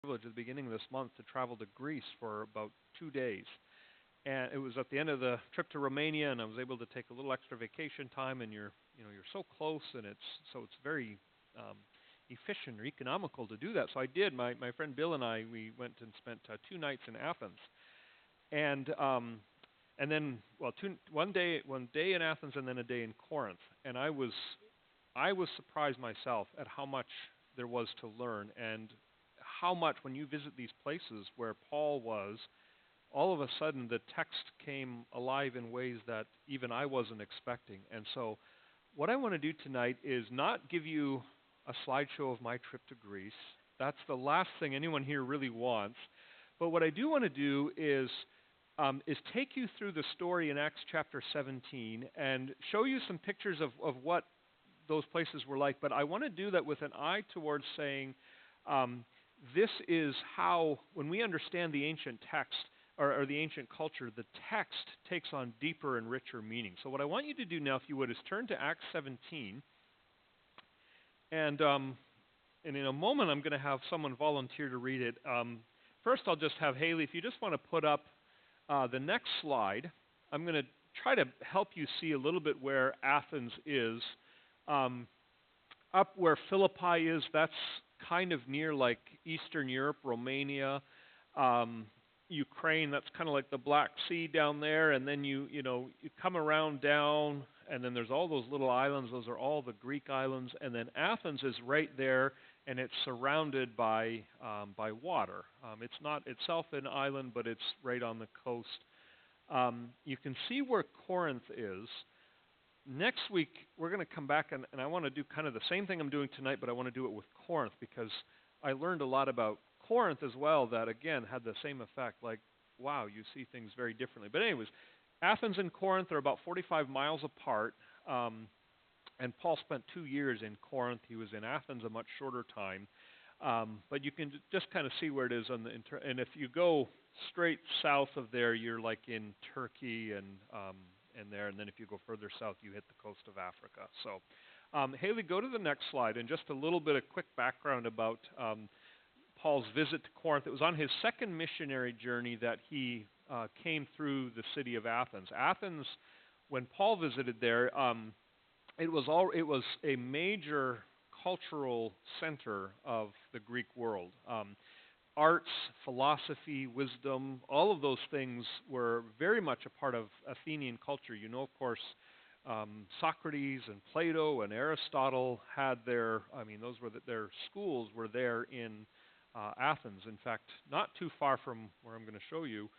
privilege at the beginning of this month to travel to Greece for about 2 days. And it was at the end of the trip to Romania, and I was able to take a little extra vacation time. And you're so close, and it's very um, efficient or economical to do that. So I did. My friend Bill and I, we went and spent 2 nights in Athens, and then one day in Athens, and then a day in Corinth. And I was surprised myself at how much there was to learn, and how much when you visit these places where Paul was, all of a sudden the text came alive in ways that even I wasn't expecting. And so what I want to do tonight is not give you a slideshow of my trip to Greece. That's the last thing anyone here really wants. But what I do want to do is take you through the story in Acts chapter 17 and show you some pictures of what those places were like. But I want to do that with an eye towards saying this is how, when we understand the ancient text or the ancient culture, the text takes on deeper and richer meaning. So what I want you to do now, if you would, is turn to Acts 17. And in a moment, I'm going to have someone volunteer to read it. First, I'll just have Haley, if you just want to put up the next slide. I'm going to try to help you see a little bit where Athens is. Up where Philippi is, that's kind of near like Eastern Europe, Romania, Ukraine. That's kind of like the Black Sea down there. And then you come around down, and then there's all those little islands. Those are all the Greek islands. And then Athens is right there, and it's surrounded by water. It's not itself an island, but it's right on the coast. You can see where Corinth is. Next week, we're going to come back, and I want to do kind of the same thing I'm doing tonight, but I want to do it with Corinth, because I learned a lot about Corinth as well that, again, had the same effect. Like, wow, you see things very differently. But anyways, Athens and Corinth are about 45 miles apart, and Paul spent 2 years in Corinth. He was in Athens a much shorter time. But you can just kind of see where it is on and if you go straight south of there, you're like in Turkey and there, and then if you go further south, you hit the coast of Africa. So, Haley, go to the next slide, and just a little bit of quick background about Paul's visit to Corinth. It was on his second missionary journey that he came through the city of Athens. Athens, when Paul visited there, it was a major cultural center of the Greek world. Arts, philosophy, wisdom, all of those things were very much a part of Athenian culture. You know, of course, Socrates and Plato and Aristotle had their schools were there in Athens. In fact, not too far from where I'm going to show you,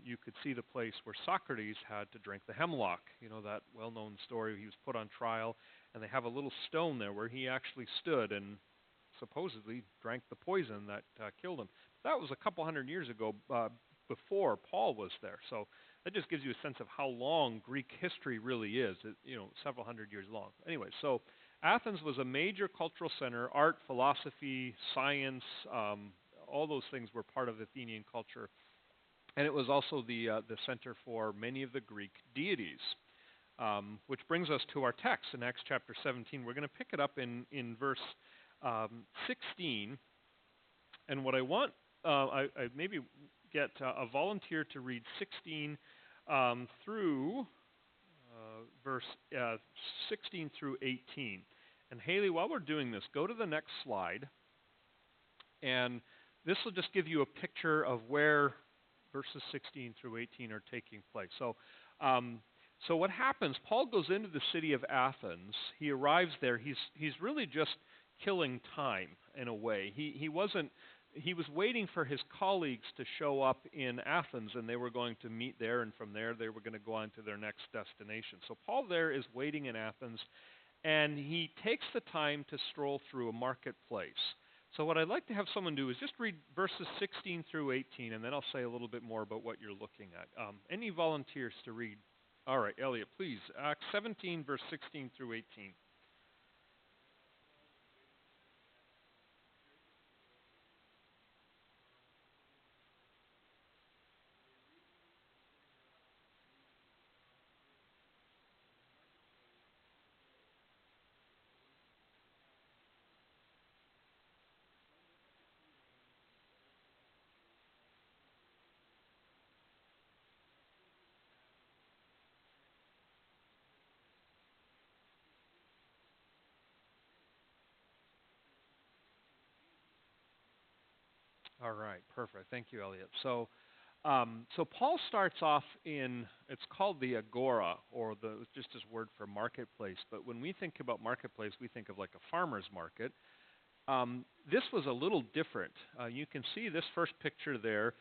you could see the place where Socrates had to drink the hemlock. You know, that well-known story. He was put on trial, and they have a little stone there where he actually stood and supposedly drank the poison that killed him. That was a couple hundred years ago, before Paul was there. So that just gives you a sense of how long Greek history really is. Several hundred years long. Anyway, so Athens was a major cultural center. Art, philosophy, science, all those things were part of Athenian culture. And it was also the center for many of the Greek deities, which brings us to our text in Acts chapter 17. We're going to pick it up in verse 16, and what I want, I maybe get a volunteer to read 16 through verse 16 through 18. And Haley, while we're doing this, go to the next slide, and this will just give you a picture of where verses 16 through 18 are taking place. So what happens, Paul goes into the city of Athens. He arrives there. He's really just killing time in a way. He was waiting for his colleagues to show up in Athens, and they were going to meet there, and from there they were going to go on to their next destination. So Paul there is waiting in Athens, and he takes the time to stroll through a marketplace. So what I'd like to have someone do is just read verses 16 through 18, and then I'll say a little bit more about what you're looking at. Any volunteers to read? All right, Elliot, please. Acts 17, verse 16 through 18. All right, perfect. Thank you, Elliot. So Paul starts off in, it's called the agora, or just his word for marketplace. But when we think about marketplace, we think of like a farmer's market. This was a little different. You can see this first picture there,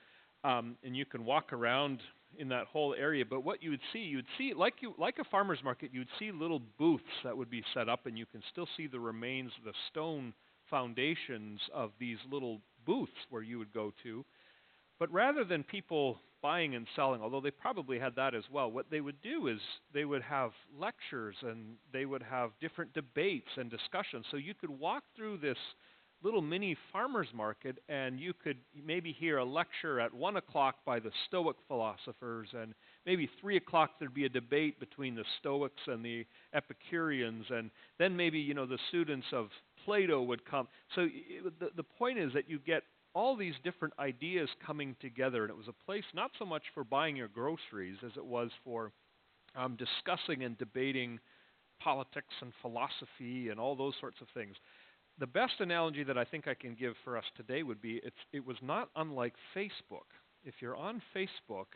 and you can walk around in that whole area. But what you'd see like a farmer's market, you'd see little booths that would be set up, and you can still see the remains, the stone foundations of these little booths where you would go to. But rather than people buying and selling, although they probably had that as well, what they would do is they would have lectures and they would have different debates and discussions. So you could walk through this little mini farmer's market and you could maybe hear a lecture at 1 o'clock by the Stoic philosophers, and maybe 3 o'clock there'd be a debate between the Stoics and the Epicureans, and then maybe, the students of Plato would come. So the point is that you get all these different ideas coming together, and it was a place not so much for buying your groceries as it was for discussing and debating politics and philosophy and all those sorts of things. The best analogy that I think I can give for us today would be it was not unlike Facebook. If you're on Facebook,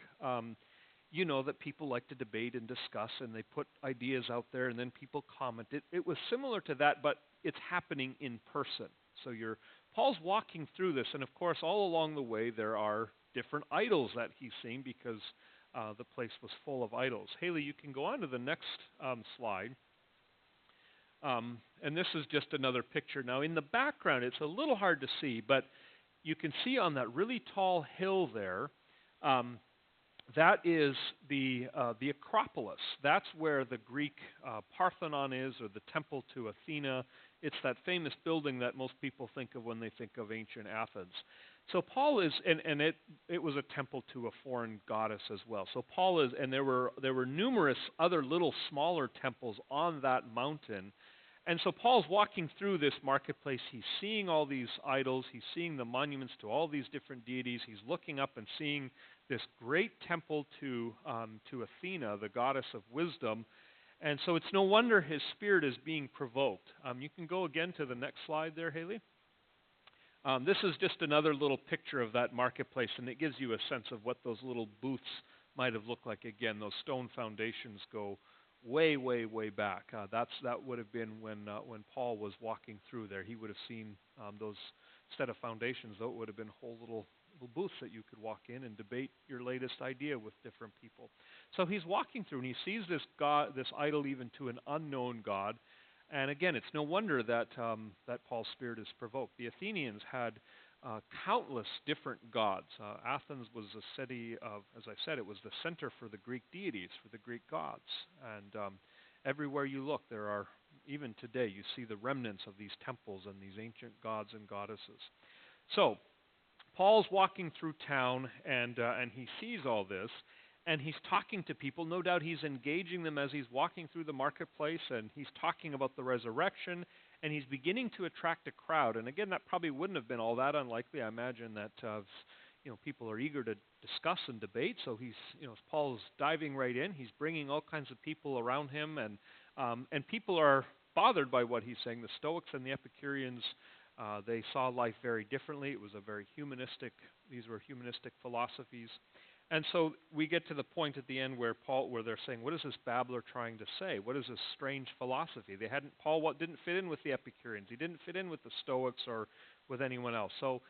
you know that people like to debate and discuss, and they put ideas out there, and then people comment. It was similar to that, but it's happening in person. So Paul's walking through this, and of course, all along the way, there are different idols that he's seeing because the place was full of idols. Haley, you can go on to the next slide. And this is just another picture. Now, in the background, it's a little hard to see, but you can see on that really tall hill there, that is the Acropolis. That's where the Greek Parthenon is, or the temple to Athena. It's that famous building that most people think of when they think of ancient Athens. So Paul is, and it was a temple to a foreign goddess as well. So Paul is, and there were numerous other little smaller temples on that mountain. And so Paul's walking through this marketplace. He's seeing all these idols. He's seeing the monuments to all these different deities. He's looking up and seeing this great temple to Athena, the goddess of wisdom. And so it's no wonder his spirit is being provoked. You can go again to the next slide there, Haley. This is just another little picture of that marketplace, and it gives you a sense of what those little booths might have looked like. Again, those stone foundations go way, way, way back. That would have been when Paul was walking through there. He would have seen those, instead of foundations, though, it would have been whole little booths that you could walk in and debate your latest idea with different people. So he's walking through, and he sees this idol even to an unknown god. And again, it's no wonder that Paul's spirit is provoked. The Athenians had countless different gods. Athens was a city of, as I said, it was the center for the Greek deities, for the Greek gods. And everywhere you look, there are, even today, you see the remnants of these temples and these ancient gods and goddesses. So Paul's walking through town, and he sees all this, and he's talking to people. No doubt he's engaging them as he's walking through the marketplace, and he's talking about the resurrection, and he's beginning to attract a crowd. And again, that probably wouldn't have been all that unlikely. I imagine that people are eager to discuss and debate. So he's, Paul's diving right in. He's bringing all kinds of people around him, and people are bothered by what he's saying. The Stoics and the Epicureans, they saw life very differently. It was these were humanistic philosophies. And so we get to the point at the end where they're saying, what is this babbler trying to say? What is this strange philosophy? Paul didn't fit in with the Epicureans. He didn't fit in with the Stoics or with anyone else. So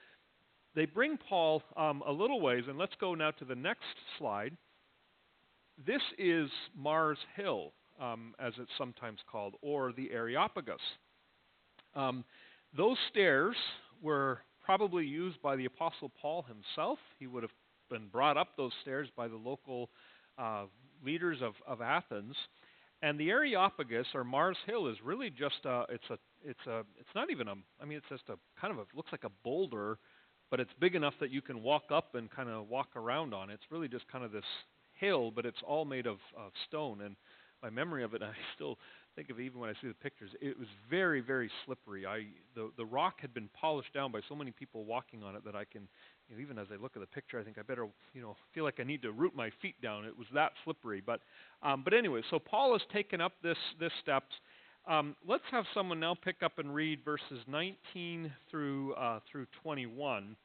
they bring Paul a little ways, and let's go now to the next slide. This is Mars Hill, as it's sometimes called, or the Areopagus. Those stairs were probably used by the Apostle Paul himself. He would have been brought up those stairs by the local leaders of Athens. And the Areopagus, or Mars Hill, is really just it's not even it's just a kind of looks like a boulder, but it's big enough that you can walk up and kind of walk around on. It's really just kind of this hill, but it's all made of stone. And my memory of it, I still think of it even when I see the pictures, it was very, very slippery. The rock had been polished down by so many people walking on it that I can, even as I look at the picture, I think I better, feel like I need to root my feet down. It was that slippery. But anyway, so Paul has taken up this steps. Let's have someone now pick up and read verses 19 through 21.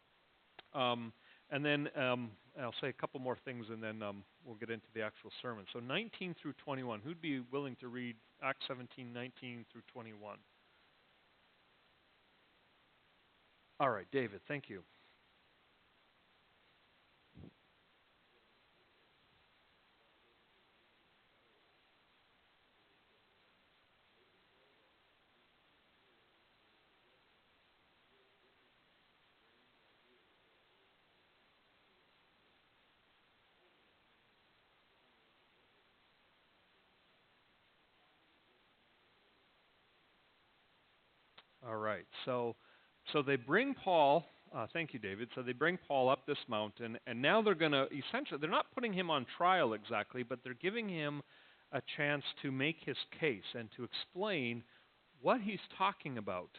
And then I'll say a couple more things, and then we'll get into the actual sermon. So 19 through 21. Who'd be willing to read Acts 17, 19 through 21? All right, David, thank you. All right. So they bring Paul. Thank you, David. So they bring Paul up this mountain, and now they're going to essentially, they're not putting him on trial exactly, but they're giving him a chance to make his case and to explain what he's talking about.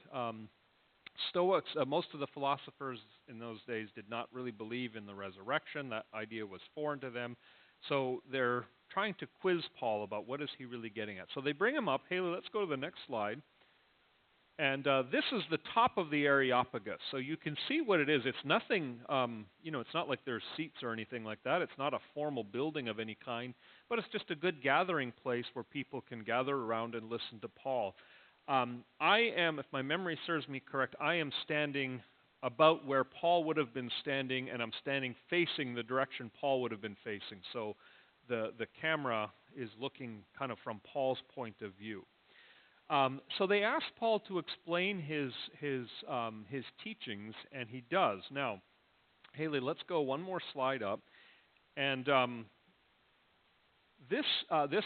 Stoics, most of the philosophers in those days did not really believe in the resurrection. That idea was foreign to them. So they're trying to quiz Paul about what is he really getting at. So they bring him up. Haley, let's go to the next slide. And this is the top of the Areopagus. So you can see what it is. It's nothing, it's not like there's seats or anything like that. It's not a formal building of any kind, but it's just a good gathering place where people can gather around and listen to Paul. I am, if my memory serves me correct, I am standing about where Paul would have been standing, and I'm standing facing the direction Paul would have been facing. So the camera is looking kind of from Paul's point of view. So they asked Paul to explain his teachings, and he does. Now, Haley, let's go one more slide up. And this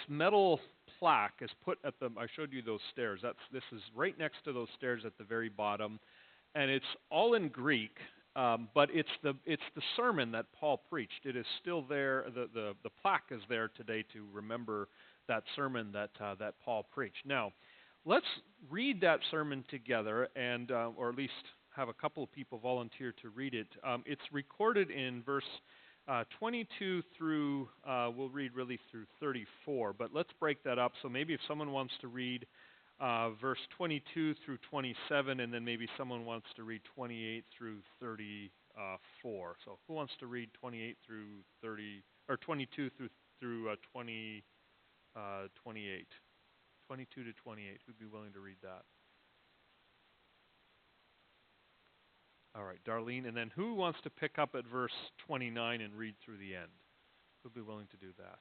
metal plaque is put at the. I showed you those stairs. This is right next to those stairs at the very bottom, and it's all in Greek. But it's the sermon that Paul preached. It is still there. The plaque is there today to remember that sermon that Paul preached. Now, let's read that sermon together, and or at least have a couple of people volunteer to read it. It's recorded in verse 22 through, we'll read really through 34, but let's break that up. So maybe if someone wants to read verse 22 through 27, and then maybe someone wants to read 28 through 34. So who wants to read 28 through 30, or 22 through 28? 22 to 28. Who'd be willing to read that? All right, Darlene. And then who wants to pick up at verse 29 and read through the end? Who'd be willing to do that?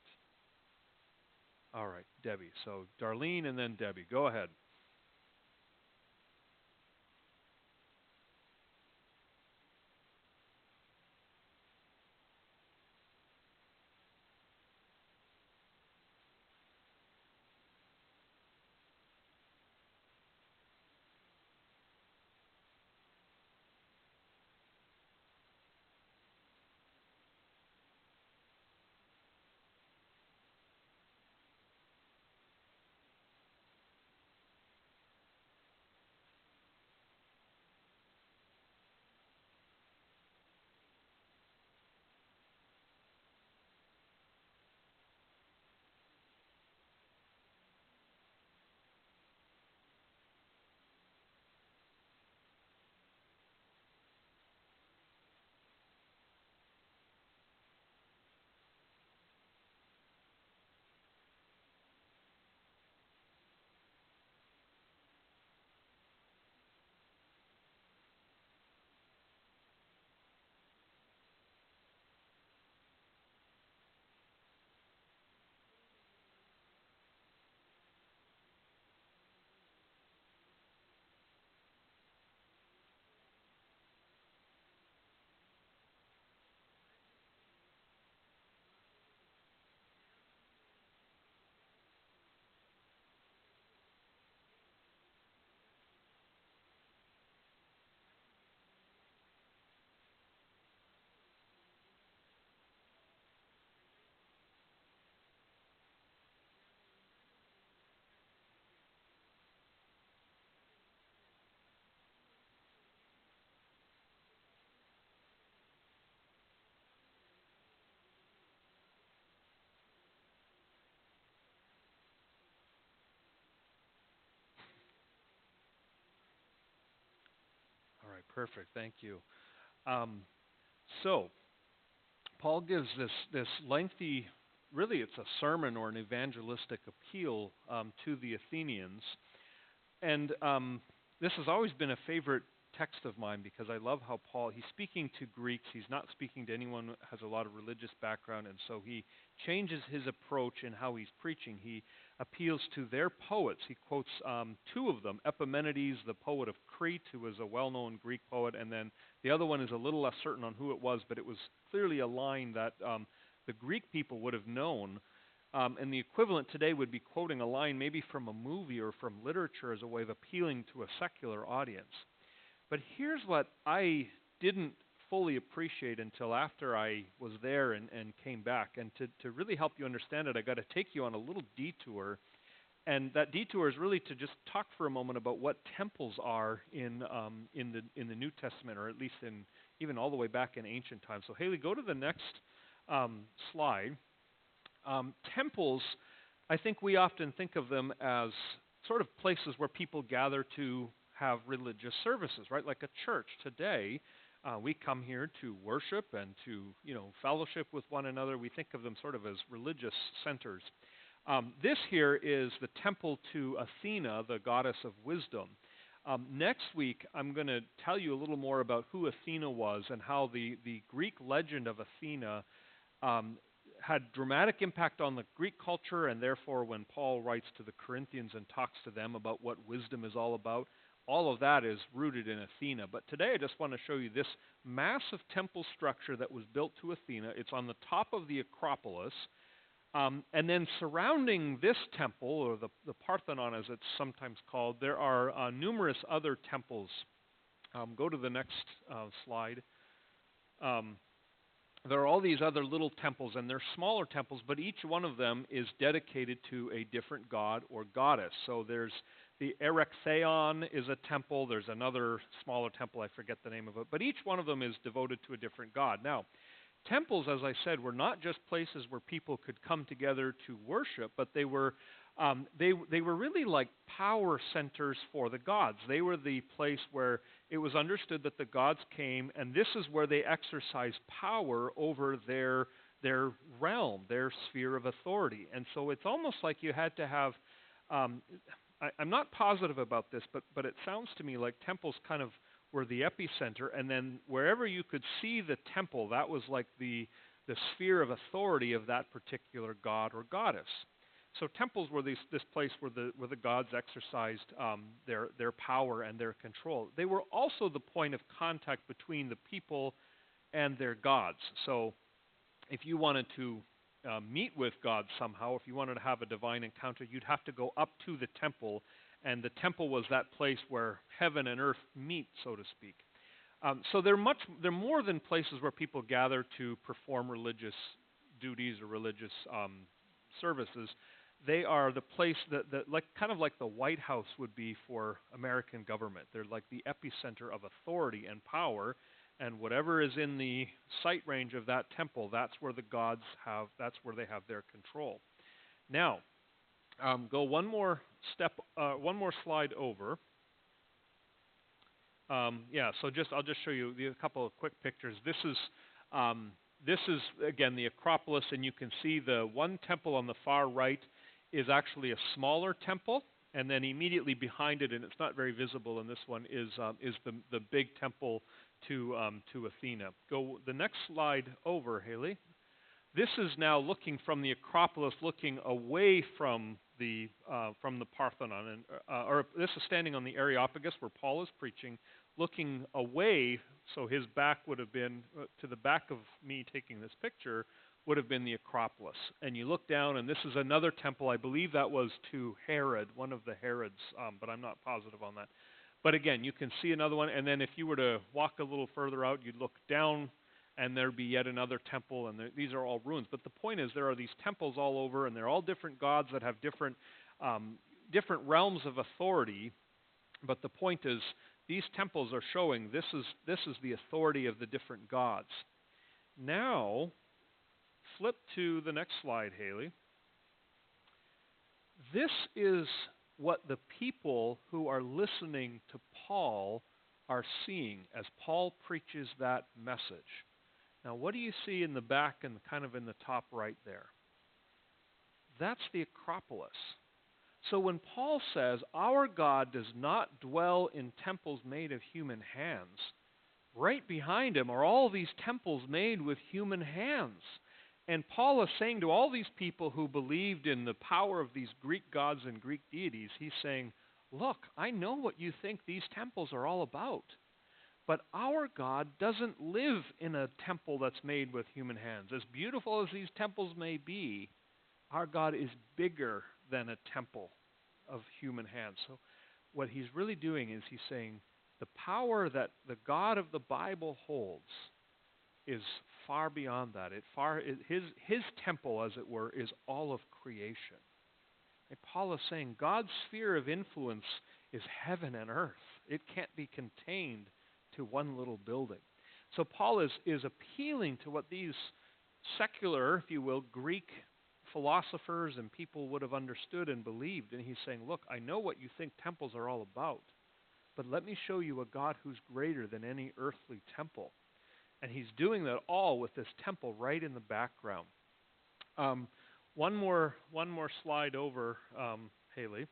All right, Debbie. So Darlene and then Debbie. Go ahead. All right, perfect. Thank you. So, Paul gives this lengthy, really it's a sermon or an evangelistic appeal to the Athenians. And this has always been a favorite text of mine because I love how he's speaking to Greeks. He's not speaking to anyone who has a lot of religious background, and so he changes his approach in how he's preaching. He appeals to their poets. He quotes two of them, Epimenides, the poet of Crete, who was a well-known Greek poet, and then the other one is a little less certain on who it was, but it was clearly a line that the Greek people would have known. And the equivalent today would be quoting a line maybe from a movie or from literature as a way of appealing to a secular audience. But here's what I didn't fully appreciate until after I was there and came back. And to really help you understand it, I got to take you on a little detour. And that detour is really to just talk for a moment about what temples are in the New Testament, or at least in even all the way back in ancient times. So Haley, go to the next slide. Temples, I think we often think of them as sort of places where people gather to have religious services, right? Like a church today, we come here to worship and to, fellowship with one another. We think of them sort of as religious centers. This here is the temple to Athena, the goddess of wisdom. Next week, I'm going to tell you a little more about who Athena was and how the Greek legend of Athena had dramatic impact on the Greek culture, and therefore when Paul writes to the Corinthians and talks to them about what wisdom is all about, all of that is rooted in Athena. But today I just want to show you this massive temple structure that was built to Athena. It's on the top of the Acropolis. And then surrounding this temple, or the Parthenon as it's sometimes called, there are numerous other temples. Go to the next slide. There are all these other little temples, and they're smaller temples, but each one of them is dedicated to a different god or goddess. So there's the Erechtheion is a temple. There's another smaller temple, I forget the name of it, but each one of them is devoted to a different god. Now, temples, as I said, were not just places where people could come together to worship, but they were really like power centers for the gods. They were the place where it was understood that the gods came, and this is where they exercised power over their realm, their sphere of authority. And so it's almost like you had to have, I'm not positive about this, but it sounds to me like temples kind of were the epicenter, and then wherever you could see the temple, that was like the sphere of authority of that particular god or goddess. So temples were this place where the gods exercised their power and their control. They were also the point of contact between the people and their gods. So if you wanted to meet with God somehow, if you wanted to have a divine encounter, you'd have to go up to the temple, and the temple was that place where heaven and earth meet, so to speak. So they're more than places where people gather to perform religious duties or religious services. They are the place that kind of like the White House would be for American government. They're like the epicenter of authority and power, and whatever is in the sight range of that temple, that's where the gods have, that's where they have their control. Now, go one more slide over. So I'll just show you a couple of quick pictures. This is again the Acropolis, and you can see the one temple on the far right is actually a smaller temple, and then immediately behind it, and it's not very visible in this one, is the big temple to Athena. Go the next slide over, Haley. This is now looking from the Acropolis, looking away from the Parthenon, and or this is standing on the Areopagus where Paul is preaching, looking away. So his back would have been to the back of me taking this picture would have been the Acropolis. And you look down, and this is another temple. I believe that was to Herod, one of the Herods, but I'm not positive on that. But again, you can see another one, and then if you were to walk a little further out, you'd look down, and there'd be yet another temple, and these are all ruins. But the point is, there are these temples all over, and they're all different gods that have different realms of authority. But the point is, these temples are showing this is the authority of the different gods. Now, flip to the next slide, Haley. This is what the people who are listening to Paul are seeing as Paul preaches that message. Now, what do you see in the back and kind of in the top right there? That's the Acropolis. So when Paul says, our God does not dwell in temples made of human hands, right behind him are all these temples made with human hands. And Paul is saying to all these people who believed in the power of these Greek gods and Greek deities, he's saying, look, I know what you think these temples are all about. But our God doesn't live in a temple that's made with human hands. As beautiful as these temples may be, our God is bigger than a temple of human hands. So what he's really doing is he's saying the power that the God of the Bible holds is far beyond that. His temple, as it were, is all of creation. And Paul is saying God's sphere of influence is heaven and earth. It can't be contained to one little building. So Paul is appealing to what these secular, if you will, Greek philosophers and people would have understood and believed. And he's saying, look, I know what you think temples are all about, but let me show you a God who's greater than any earthly temple. And he's doing that all with this temple right in the background. One more slide over, Haley.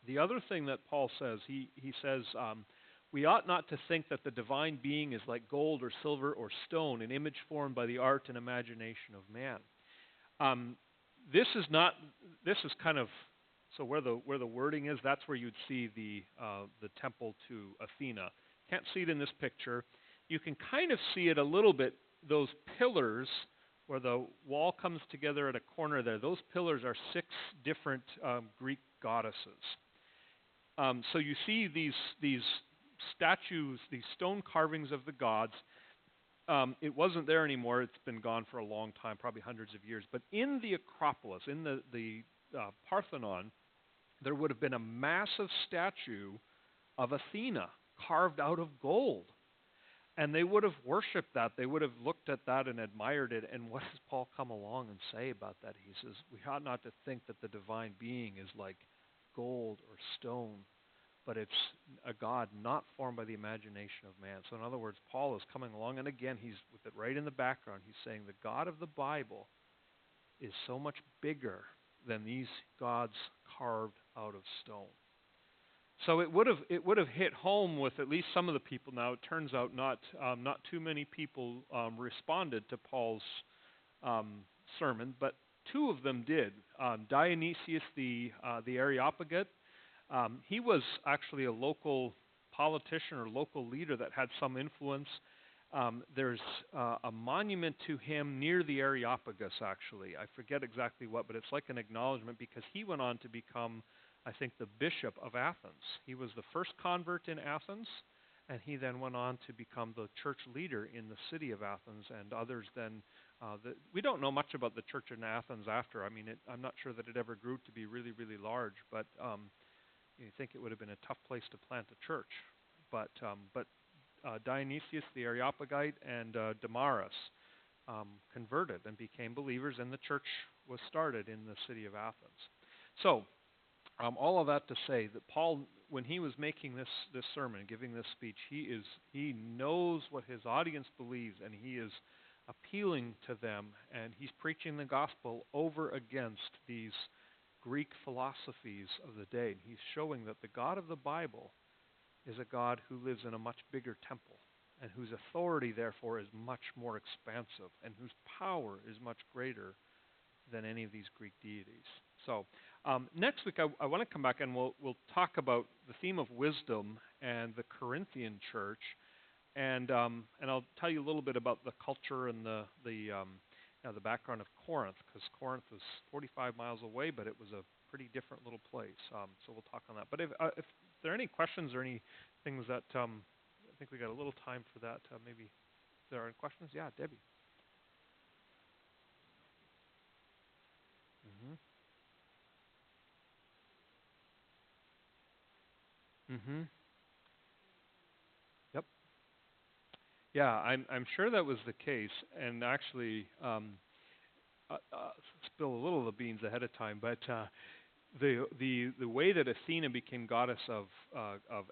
The other thing that Paul says, he says, we ought not to think that the divine being is like gold or silver or stone, an image formed by the art and imagination of man. This is kind of, so where the wording is, that's where you'd see the temple to Athena. Can't see it in this picture. You can kind of see it a little bit, those pillars where the wall comes together at a corner there. Those pillars are 6 different Greek goddesses. So you see these statues, these stone carvings of the gods. It wasn't there anymore. It's been gone for a long time, probably hundreds of years. But in the Acropolis, in the Parthenon, there would have been a massive statue of Athena carved out of gold. And they would have worshipped that. They would have looked at that and admired it. And what does Paul come along and say about that? He says, we ought not to think that the divine being is like gold or stone, but it's a God not formed by the imagination of man. So in other words, Paul is coming along, and again, he's with it right in the background. He's saying the God of the Bible is so much bigger than these gods carved out of stone. So it would have hit home with at least some of the people. Now it turns out not too many people responded to Paul's sermon, but 2 of them did. Dionysius the Areopagite. He was actually a local politician or local leader that had some influence. There's a monument to him near the Areopagus, actually. I forget exactly what, but it's like an acknowledgement because he went on to become, I think, the bishop of Athens. He was the first convert in Athens, and he then went on to become the church leader in the city of Athens, and others then. We don't know much about the church in Athens after. I mean, I'm not sure that it ever grew to be really, really large, but you think it would have been a tough place to plant a church. But Dionysius the Areopagite and Damaris converted and became believers, and the church was started in the city of Athens. So all of that to say that Paul, when he was making this sermon, giving this speech, he knows what his audience believes, and he is appealing to them, and he's preaching the gospel over against these Greek philosophies of the day. And he's showing that the God of the Bible is a God who lives in a much bigger temple, and whose authority, therefore, is much more expansive, and whose power is much greater than any of these Greek deities. So next week I want to come back and we'll talk about the theme of wisdom and the Corinthian church, and I'll tell you a little bit about the culture and the background of Corinth, because Corinth was 45 miles away, but it was a pretty different little place. So we'll talk on that. But if there are any questions or any things that I think we got a little time for that. Maybe if there are any questions. Yeah, Debbie. Mm-hmm. Yep. Yeah, I'm sure that was the case, and actually, spill a little of the beans ahead of time, but the way that Athena became goddess of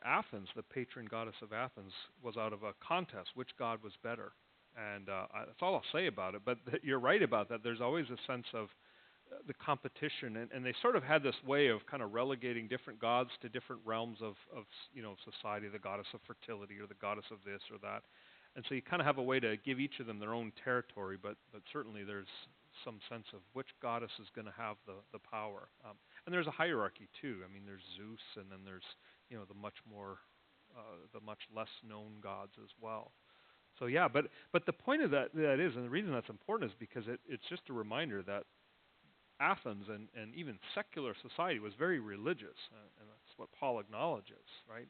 Athens, the patron goddess of Athens, was out of a contest: which god was better. And that's all I'll say about it. But you're right about that. There's always a sense of the competition, and they sort of had this way of kind of relegating different gods to different realms of society, the goddess of fertility or the goddess of this or that. And so you kind of have a way to give each of them their own territory, but certainly there's some sense of which goddess is going to have the power. And there's a hierarchy too. I mean, there's Zeus, and then there's the much less known gods as well. So yeah, but the point of that is, and the reason that's important is because it's just a reminder that Athens and even secular society was very religious, and that's what Paul acknowledges, right?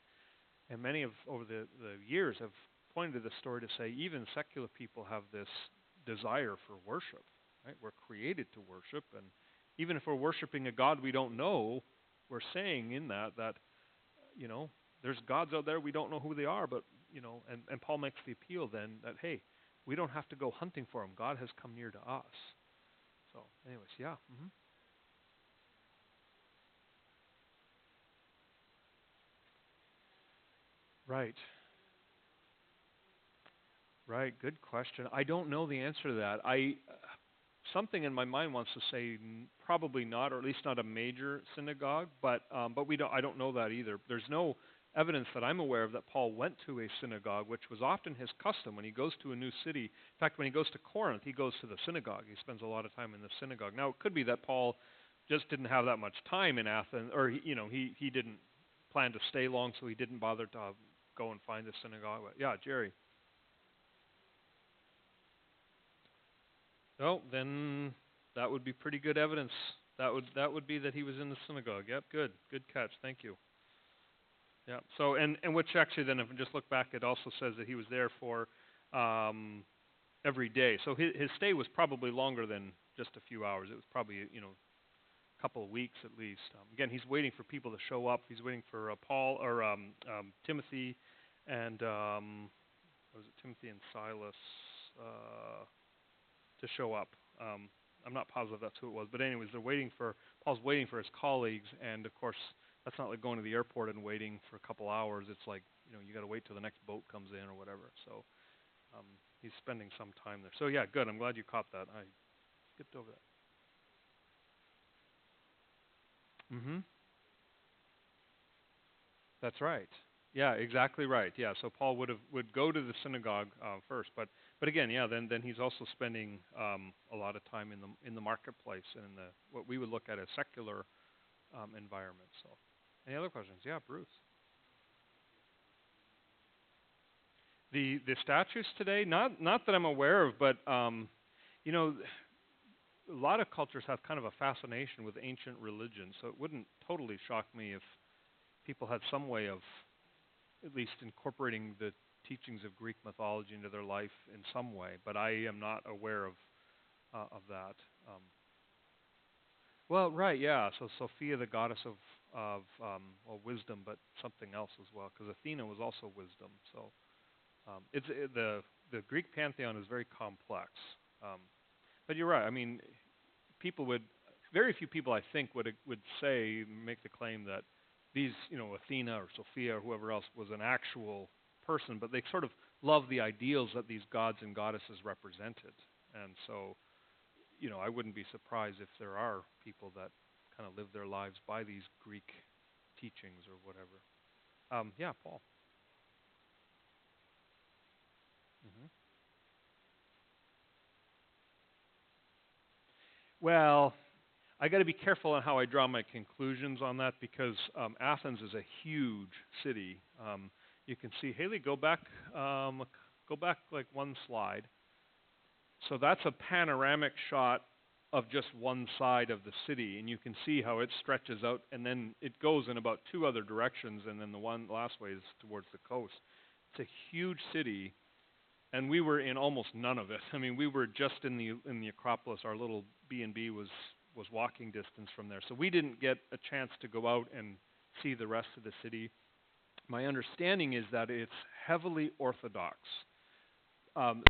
And many of over the years have pointed to this story to say even secular people have this desire for worship, right? We're created to worship, and even if we're worshiping a God we don't know, we're saying in that there's gods out there we don't know who they are, but and Paul makes the appeal then that hey, we don't have to go hunting for them. God has come near to us. So, anyways, yeah. Right. Right. Good question. I don't know the answer to that. Something in my mind wants to say probably not, or at least not a major synagogue. But we don't. I don't know that either. There's no evidence that I'm aware of that Paul went to a synagogue, which was often his custom when he goes to a new city. In fact, when he goes to Corinth, he goes to the synagogue. He spends a lot of time in the synagogue. Now, it could be that Paul just didn't have that much time in Athens, or he didn't plan to stay long, so he didn't bother to go and find the synagogue. But yeah, Jerry. Oh, then that would be pretty good evidence. That would be that he was in the synagogue. Yep, good catch. Thank you. Yeah. So and which actually then if we just look back, it also says that he was there for every day. So his stay was probably longer than just a few hours. It was probably a couple of weeks at least. Again, he's waiting for people to show up. He's waiting for Paul or Timothy and was it Timothy and Silas to show up. I'm not positive that's who it was, but anyways, Paul's waiting for his colleagues, and of course that's not like going to the airport and waiting for a couple hours. It's like you got to wait till the next boat comes in or whatever. So he's spending some time there. So yeah, good. I'm glad you caught that. I skipped over that. That's right. Yeah, exactly right. Yeah, so Paul would go to the synagogue first, but again, yeah, then he's also spending a lot of time in the marketplace and in the what we would look at as secular environment. So, any other questions? Yeah, Bruce. The statues today, not that I'm aware of, but you know, a lot of cultures have kind of a fascination with ancient religion, so it wouldn't totally shock me if people had some way of at least incorporating the teachings of Greek mythology into their life in some way, but I am not aware of that. Well, right, yeah. So Sophia, the goddess of wisdom, but something else as well, because Athena was also wisdom. So the Greek pantheon is very complex. But you're right. I mean, very few people I think would make the claim that these, Athena or Sophia or whoever else was an actual person, but they sort of love the ideals that these gods and goddesses represented. And so, I wouldn't be surprised if there are people that kind of live their lives by these Greek teachings or whatever. Yeah, Paul. hmm Well, I got to be careful on how I draw my conclusions on that because Athens is a huge city. You can see Haley, go back like one slide. So that's a panoramic shot of just one side of the city, and you can see how it stretches out, and then it goes in about two other directions, and then the one last way is towards the coast. It's a huge city, and we were in almost none of it. I mean, we were just in the Acropolis. Our little B&B was walking distance from there, so we didn't get a chance to go out and see the rest of the city. My understanding is that it's heavily Orthodox.